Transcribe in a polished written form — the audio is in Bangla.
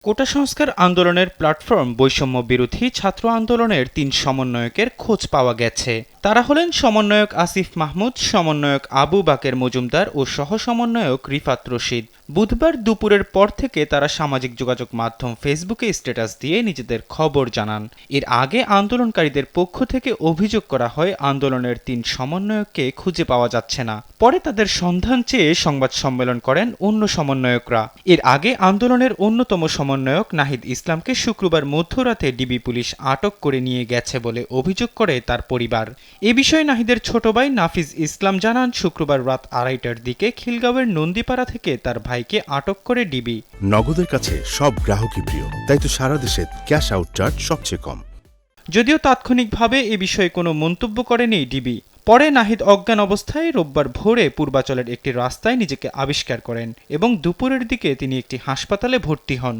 কোটা সংস্কার আন্দোলনের প্ল্যাটফর্ম বৈষম্য বিরোধী ছাত্র আন্দোলনের ৩ সমন্বয়কের খোঁজ পাওয়া গেছে। তারা হলেন সমন্বয়ক আসিফ মাহমুদ, সমন্বয়ক আবু বাকের মজুমদার ও সহ সমন্বয়ক রিফাত রশিদ। বুধবার দুপুরের পর থেকে তারা সামাজিক যোগাযোগ মাধ্যম ফেসবুকে স্ট্যাটাস দিয়ে নিজেদের খবর জানান। এর আগে আন্দোলনকারীদের পক্ষ থেকে অভিযোগ করা হয় আন্দোলনের ৩ সমন্বয়ককে খুঁজে পাওয়া যাচ্ছে না। পরে তাদের সন্ধান চেয়ে সংবাদ সম্মেলন করেন অন্য সমন্বয়করা। এর আগে আন্দোলনের অন্যতম সমন্বয়ক নাহিদ ইসলামকে শুক্রবার মধ্যরাতে ডিবি পুলিশ আটক করে নিয়ে গেছে বলে অভিযোগ করে তার পরিবার। এ বিষয়ে নাহিদের ছোট ভাই নাফিজ ইসলাম জানান, শুক্রবার রাত ২:৩০টার দিকে খিলগাঁওয়ের নন্দীপাড়া থেকে তার ভাইকে আটক করে ডিবি। নগদের কাছে সব গ্রাহকই প্রিয়, তাই তো সারা দেশে ক্যাশ আউট চার্জ সবচেয়ে কম। যদিও তাৎক্ষণিকভাবে এ বিষয়ে কোনো মন্তব্য করেনি ডিবি। পরে নাহিদ অজ্ঞান অবস্থায় রোববার ভোরে পূর্বাচলের একটি রাস্তায় নিজেকে আবিষ্কার করেন এবং দুপুরের দিকে তিনি একটি হাসপাতালে ভর্তি হন।